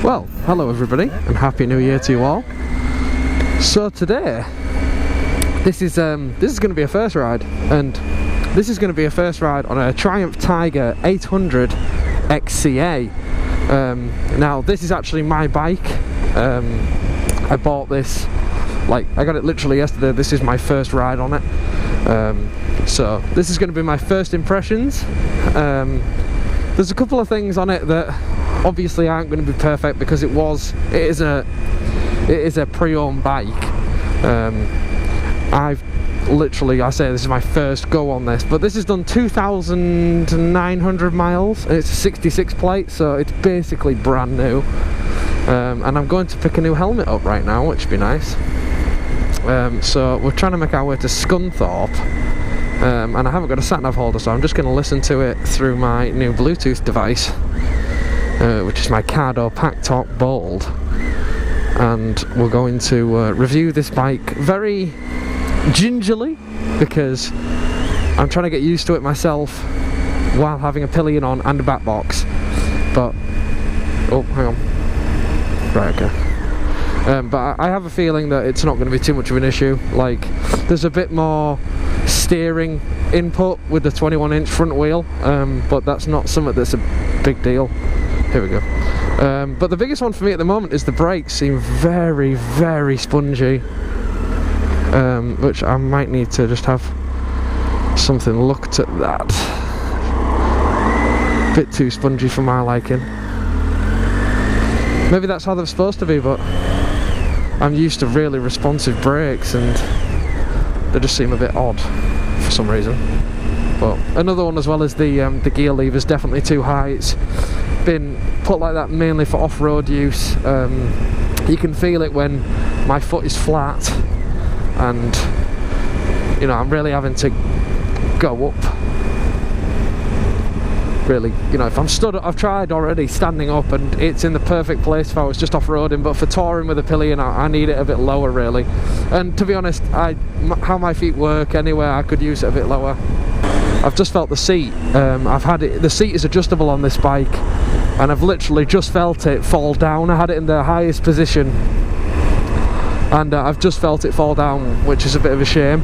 Well, hello everybody, and Happy New Year to you all. So today, this is going to be a first ride, and this is going to be a first ride on a Triumph Tiger 800 XCA. Now, this is actually my bike. I bought this, I got it literally yesterday. This is my first ride on it. So this is going to be my first impressions. There's a couple of things on it that obviously aren't going to be perfect because it is a pre-owned bike. I say this is my first go on this, but this has done 2,900 miles and it's a 66 plate, so it's basically brand new. And I'm going to pick a new helmet up right now, which would be nice. So we're trying to make our way to Scunthorpe, and I haven't got a Sat-Nav holder, so I'm just going to listen to it through my new Bluetooth device, which is my Cardo Pack Top Bold, and we're going to review this bike very gingerly because I'm trying to get used to it myself while having a pillion on and a back box. But oh, hang on, right, okay. But I have a feeling that it's not going to be too much of an issue. There's a bit more steering input with the 21-inch front wheel, but that's not something that's a big deal. Here we go. But the biggest one for me at the moment is the brakes seem very, very spongy, which I might need to just have something looked at that. A bit too spongy for my liking. Maybe that's how they're supposed to be, but I'm used to really responsive brakes and they just seem a bit odd for some reason. But another one as well is the gear lever is definitely too high. It's been put like that mainly for off-road use. You can feel it when my foot is flat and I'm really having to go up. Really, if I'm stood up, I've tried already standing up and it's in the perfect place if I was just off-roading, but for touring with a pillion I need it a bit lower really. And to be honest, how my feet work anyway, I could use it a bit lower. I've just felt the seat. The seat is adjustable on this bike and I've literally just felt it fall down. I had it in the highest position and I've just felt it fall down, which is a bit of a shame.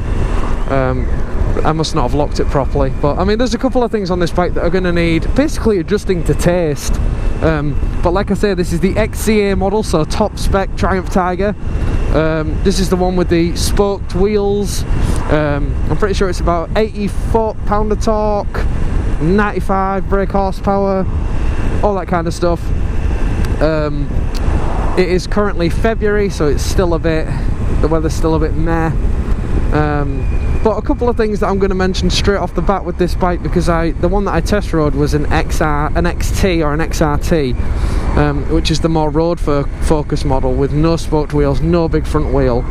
I must not have locked it properly, but I mean there's a couple of things on this bike that are going to need basically adjusting to taste, but like I say, this is the XCA model, so top spec Triumph Tiger. This is the one with the spoked wheels. I'm pretty sure it's about 80 foot-pound of torque, 95 brake horsepower, all that kind of stuff. It is currently February, so it's still the weather's still a bit meh. But a couple of things that I'm going to mention straight off the bat with this bike, because the one that I test rode was an XT or an XRT, which is the more road focus model with no spoked wheels, no big front wheel,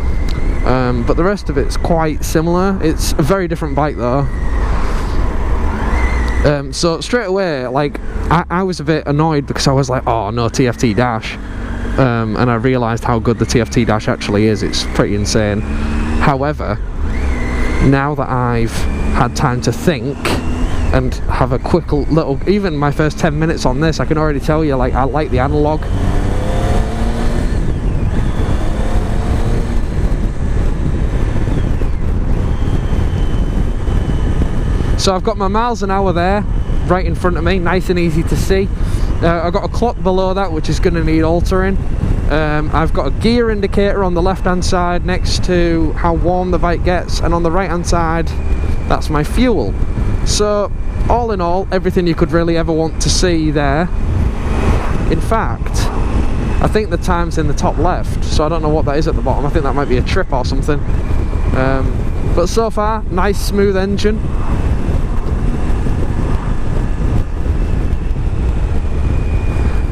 but the rest of it's quite similar. It's a very different bike though. So straight away, I was a bit annoyed because I was like, oh no TFT dash, and I realised how good the TFT dash actually is. It's pretty insane. However, now that I've had time to think and have a quick little, even my first 10 minutes on this, I can already tell you, I like the analog. So I've got my miles an hour there, right in front of me, nice and easy to see. I've got a clock below that, which is going to need altering. I've got a gear indicator on the left hand side next to how warm the bike gets, and on the right hand side that's my fuel. So all in all, everything you could really ever want to see there. In fact, I think the time's in the top left, so I don't know what that is at the bottom. I think that might be a trip or something. But so far, nice smooth engine.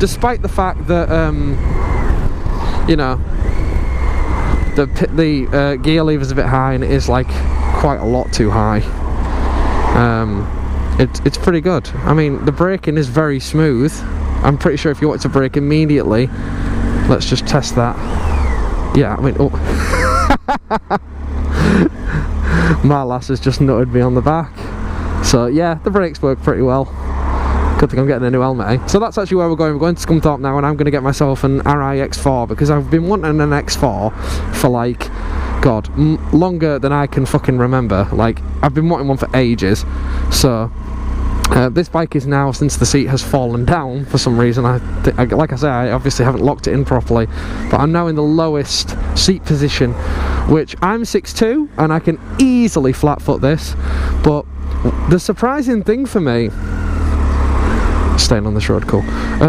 Despite the fact that the gear lever's a bit high and it is quite a lot too high, it's pretty good. I mean, the braking is very smooth. I'm pretty sure if you want to brake immediately, let's just test that. Yeah, I mean, oh. My lass has just nutted me on the back. So yeah, the brakes work pretty well. Good thing I'm getting a new helmet, eh? So that's actually where we're going. We're going to Scunthorpe now, and I'm going to get myself an Arai X4 because I've been wanting an X4 for like, God, longer than I can fucking remember. Like, I've been wanting one for ages. So this bike is now, since the seat has fallen down for some reason, like I say, I obviously haven't locked it in properly, but I'm now in the lowest seat position, which I'm 6'2", and I can easily flat foot this. But the surprising thing for me, staying on this road, cool.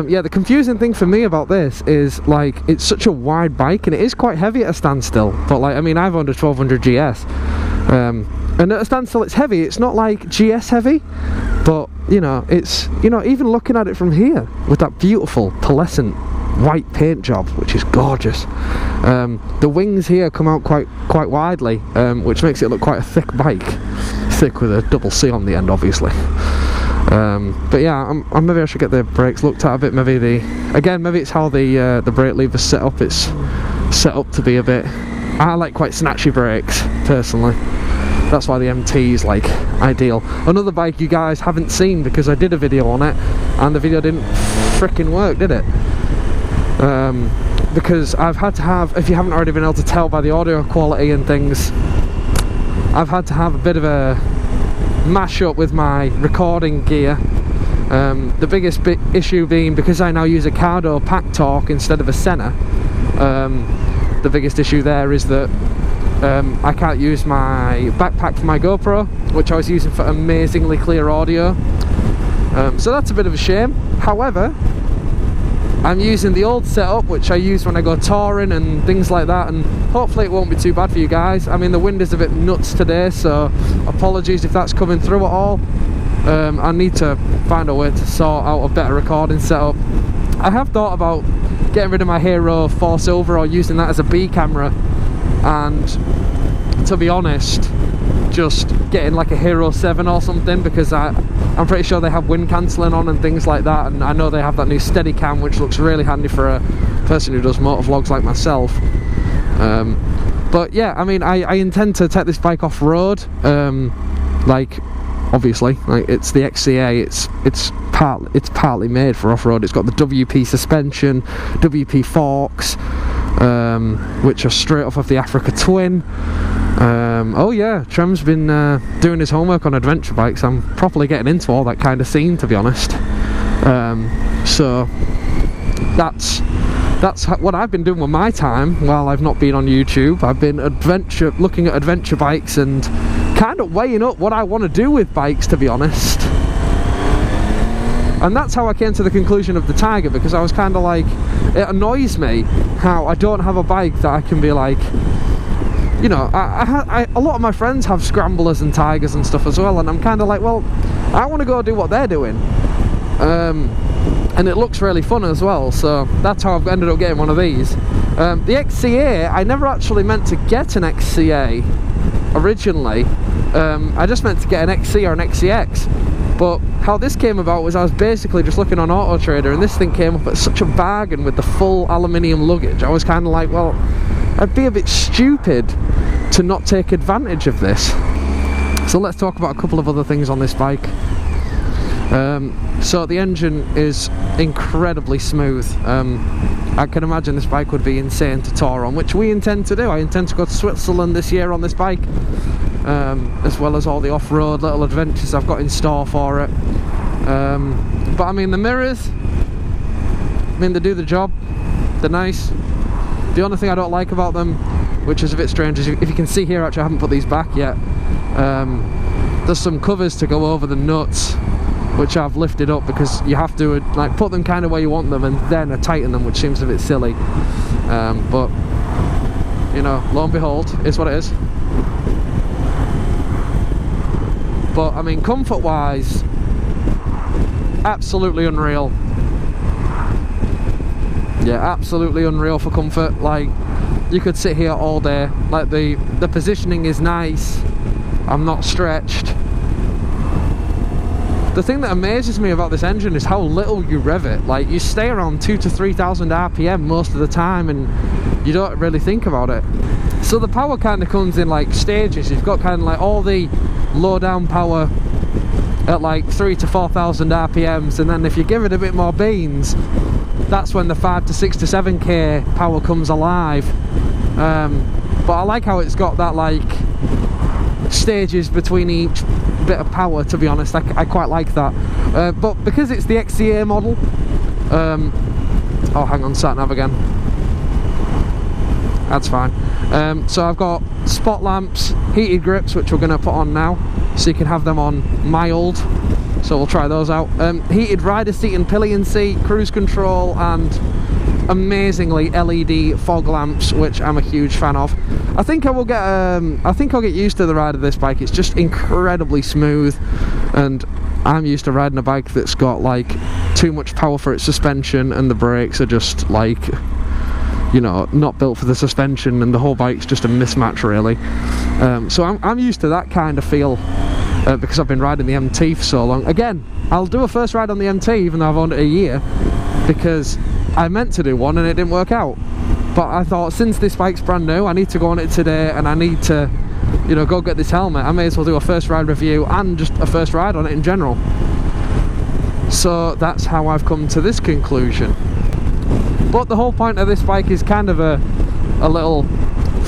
Yeah, the confusing thing for me about this is, like, it's such a wide bike, and it is quite heavy at a standstill. But, like, I mean, I've owned a 1200 GS, and at a standstill it's heavy. It's not like GS heavy, but, you know, it's, you know, even looking at it from here with that beautiful pearlescent white paint job, which is gorgeous. The wings here come out quite widely, which makes it look quite a thick bike. Thick with a double C on the end, obviously. But yeah, maybe I should get the brakes looked at a bit. Maybe maybe it's how the brake lever's set up. It's set up to be a bit. I like quite snatchy brakes personally. That's why the MT is like ideal. Another bike you guys haven't seen because I did a video on it, and the video didn't fricking work, did it? Because I've had to have, if you haven't already been able to tell by the audio quality and things, I've had to have a bit of a mash up with my recording gear. The biggest issue being, because I now use a Cardo Pack Torque instead of a Senna, the biggest issue there is that I can't use my backpack for my GoPro, which I was using for amazingly clear audio. So that's a bit of a shame. However, I'm using the old setup, which I use when I go touring and things like that, and hopefully it won't be too bad for you guys. I mean, the wind is a bit nuts today, so apologies if that's coming through at all. I need to find a way to sort out a better recording setup. I have thought about getting rid of my Hero 4 Silver or using that as a B camera, and to be honest, just getting like a Hero 7 or something, because I'm pretty sure they have wind cancelling on and things like that, and I know they have that new Steadicam, which looks really handy for a person who does motor vlogs like myself. But yeah, I mean, I intend to take this bike off road. Like, obviously, like, it's the XCA. It's partly made for off road. It's got the WP suspension, WP forks, which are straight off of the Africa Twin. Oh yeah, Trem's been doing his homework on adventure bikes. I'm properly getting into all that kind of scene, to be honest. So that's what I've been doing with my time while I've not been on YouTube. I've been looking at adventure bikes and kind of weighing up what I want to do with bikes, to be honest. And that's how I came to the conclusion of the Tiger, because I was kind of like, it annoys me how I don't have a bike that I can be like, you know, a lot of my friends have Scramblers and Tigers and stuff as well, and I'm kind of like, well, I want to go do what they're doing. And it looks really fun as well, so that's how I've ended up getting one of these. The XCA, I never actually meant to get an XCA originally. I just meant to get an XC or an XCX. But how this came about was I was basically just looking on Auto Trader, and this thing came up at such a bargain with the full aluminium luggage. I was kind of like, well, I'd be a bit stupid to not take advantage of this. So let's talk about a couple of other things on this bike. So the engine is incredibly smooth. I can imagine this bike would be insane to tour on, which we intend to do. I intend to go to Switzerland this year on this bike, as well as all the off-road little adventures I've got in store for it. But I mean, the mirrors, I mean, they do the job. They're nice. The only thing I don't like about them, which is a bit strange, is if you can see here, actually I haven't put these back yet, there's some covers to go over the nuts, which I've lifted up because you have to like put them kind of where you want them and then tighten them, which seems a bit silly. But you know, lo and behold, it's what it is. But I mean, comfort wise, absolutely unreal. Yeah, absolutely unreal for comfort. Like, you could sit here all day. Like, the positioning is nice. I'm not stretched. The thing that amazes me about this engine is how little you rev it. Like, you stay around 2,000 to 3,000 RPM most of the time, and you don't really think about it. So the power kind of comes in like stages. You've got kind of like all the low down power at like 3,000 to 4,000 RPMs, and then if you give it a bit more beans, that's when the 5 to 6 to 7k power comes alive. But I like how it's got that like stages between each bit of power, to be honest. I quite like that. But because it's the XCA model, oh hang on, Sat-Nav again. That's fine. So I've got spot lamps, heated grips, which we're going to put on now, so you can have them on mild. So we'll try those out. Heated rider seat and pillion seat, cruise control, and amazingly LED fog lamps, which I'm a huge fan of. I think I will get. I think I'll get used to the ride of this bike. It's just incredibly smooth, and I'm used to riding a bike that's got like too much power for its suspension, and the brakes are just like, you know, not built for the suspension, and the whole bike's just a mismatch really. So I'm used to that kind of feel because I've been riding the MT for so long. Again, I'll do a first ride on the MT even though I've owned it a year, because I meant to do one and it didn't work out. But I thought, since this bike's brand new, I need to go on it today, and I need to, you know, go get this helmet. I may as well do a first ride review and just a first ride on it in general. So that's how I've come to this conclusion. But the whole point of this bike is kind of a little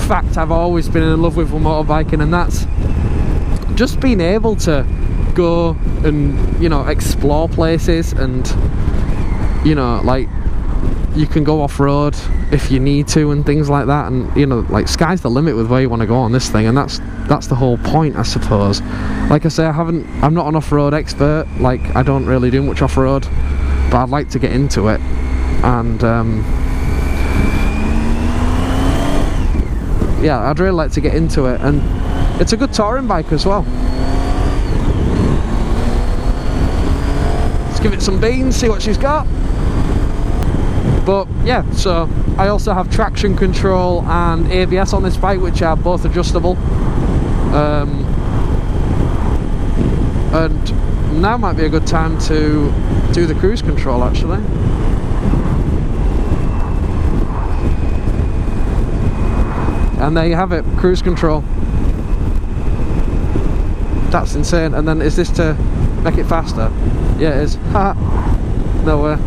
fact I've always been in love with motorbiking, and that's just being able to go and, you know, explore places, and, you know, like, you can go off-road if you need to and things like that, and, you know, like, sky's the limit with where you want to go on this thing, and that's the whole point, I suppose. Like I say, I'm not an off-road expert. Like, I don't really do much off-road, but I'd like to get into it. And yeah, I'd really like to get into it, and it's a good touring bike as well. Let's give it some beans, see what she's got. But yeah, so I also have traction control and ABS on this bike, which are both adjustable. And now might be a good time to do the cruise control, actually. And there you have it, cruise control. That's insane. And then is this to make it faster? Yeah, it is. Ha! Nowhere.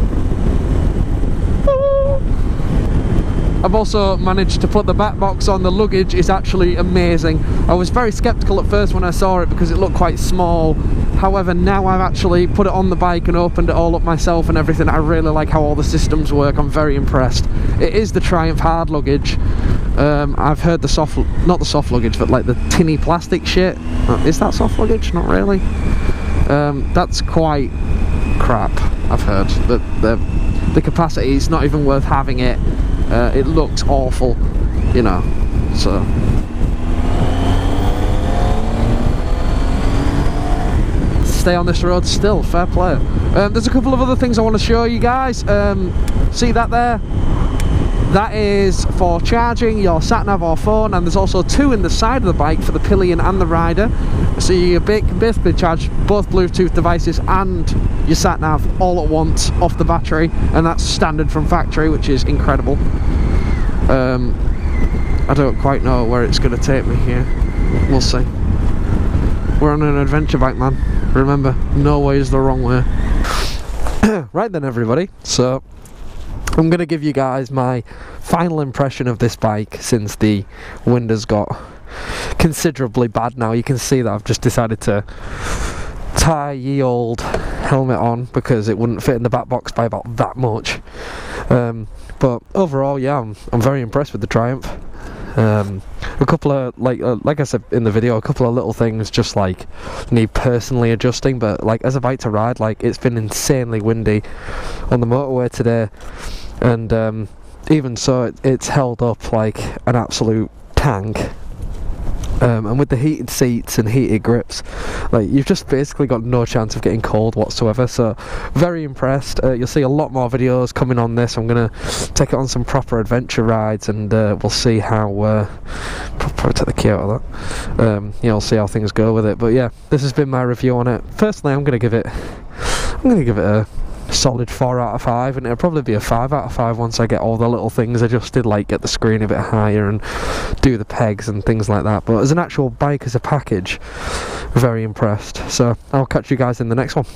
I've also managed to put the back box on. The luggage is actually amazing. I was very skeptical at first when I saw it because it looked quite small. However, now I've actually put it on the bike and opened it all up myself and everything. I really like how all the systems work. I'm very impressed. It is the Triumph hard luggage. I've heard the not the soft luggage, but like the tinny plastic shit. Is that soft luggage? Not really. That's quite crap, I've heard. The capacity is not even worth having it. It looks awful, you know, so. Stay on this road still, fair play. There's a couple of other things I want to show you guys. See that there? That is for charging your Sat-Nav or phone, and there's also two in the side of the bike for the pillion and the rider. So you can basically charge both Bluetooth devices and your Sat-Nav all at once off the battery, and that's standard from factory, which is incredible. I don't quite know where it's going to take me here. We'll see. We're on an adventure bike, man. Remember, no way is the wrong way. Right then, everybody. So I'm going to give you guys my final impression of this bike since the wind has got considerably bad now. You can see that I've just decided to tie ye old helmet on because it wouldn't fit in the back box by about that much. But overall, yeah, I'm very impressed with the Triumph. A couple of, like I said in the video, a couple of little things just like need personally adjusting, but like as a bike to ride, like it's been insanely windy on the motorway today, and even so it's held up like an absolute tank. And with the heated seats and heated grips, like you've just basically got no chance of getting cold whatsoever. So very impressed. You'll see a lot more videos coming on this. I'm gonna take it on some proper adventure rides, and we'll see how probably take the key out of that. Yeah, we'll see how things go with it. But yeah, this has been my review on it. Personally, I'm gonna give it a solid 4 out of 5, and it'll probably be a 5 out of 5 once I get all the little things adjusted, like get the screen a bit higher and do the pegs and things like that. But as an actual bike, as a package, very impressed. So I'll catch you guys in the next one.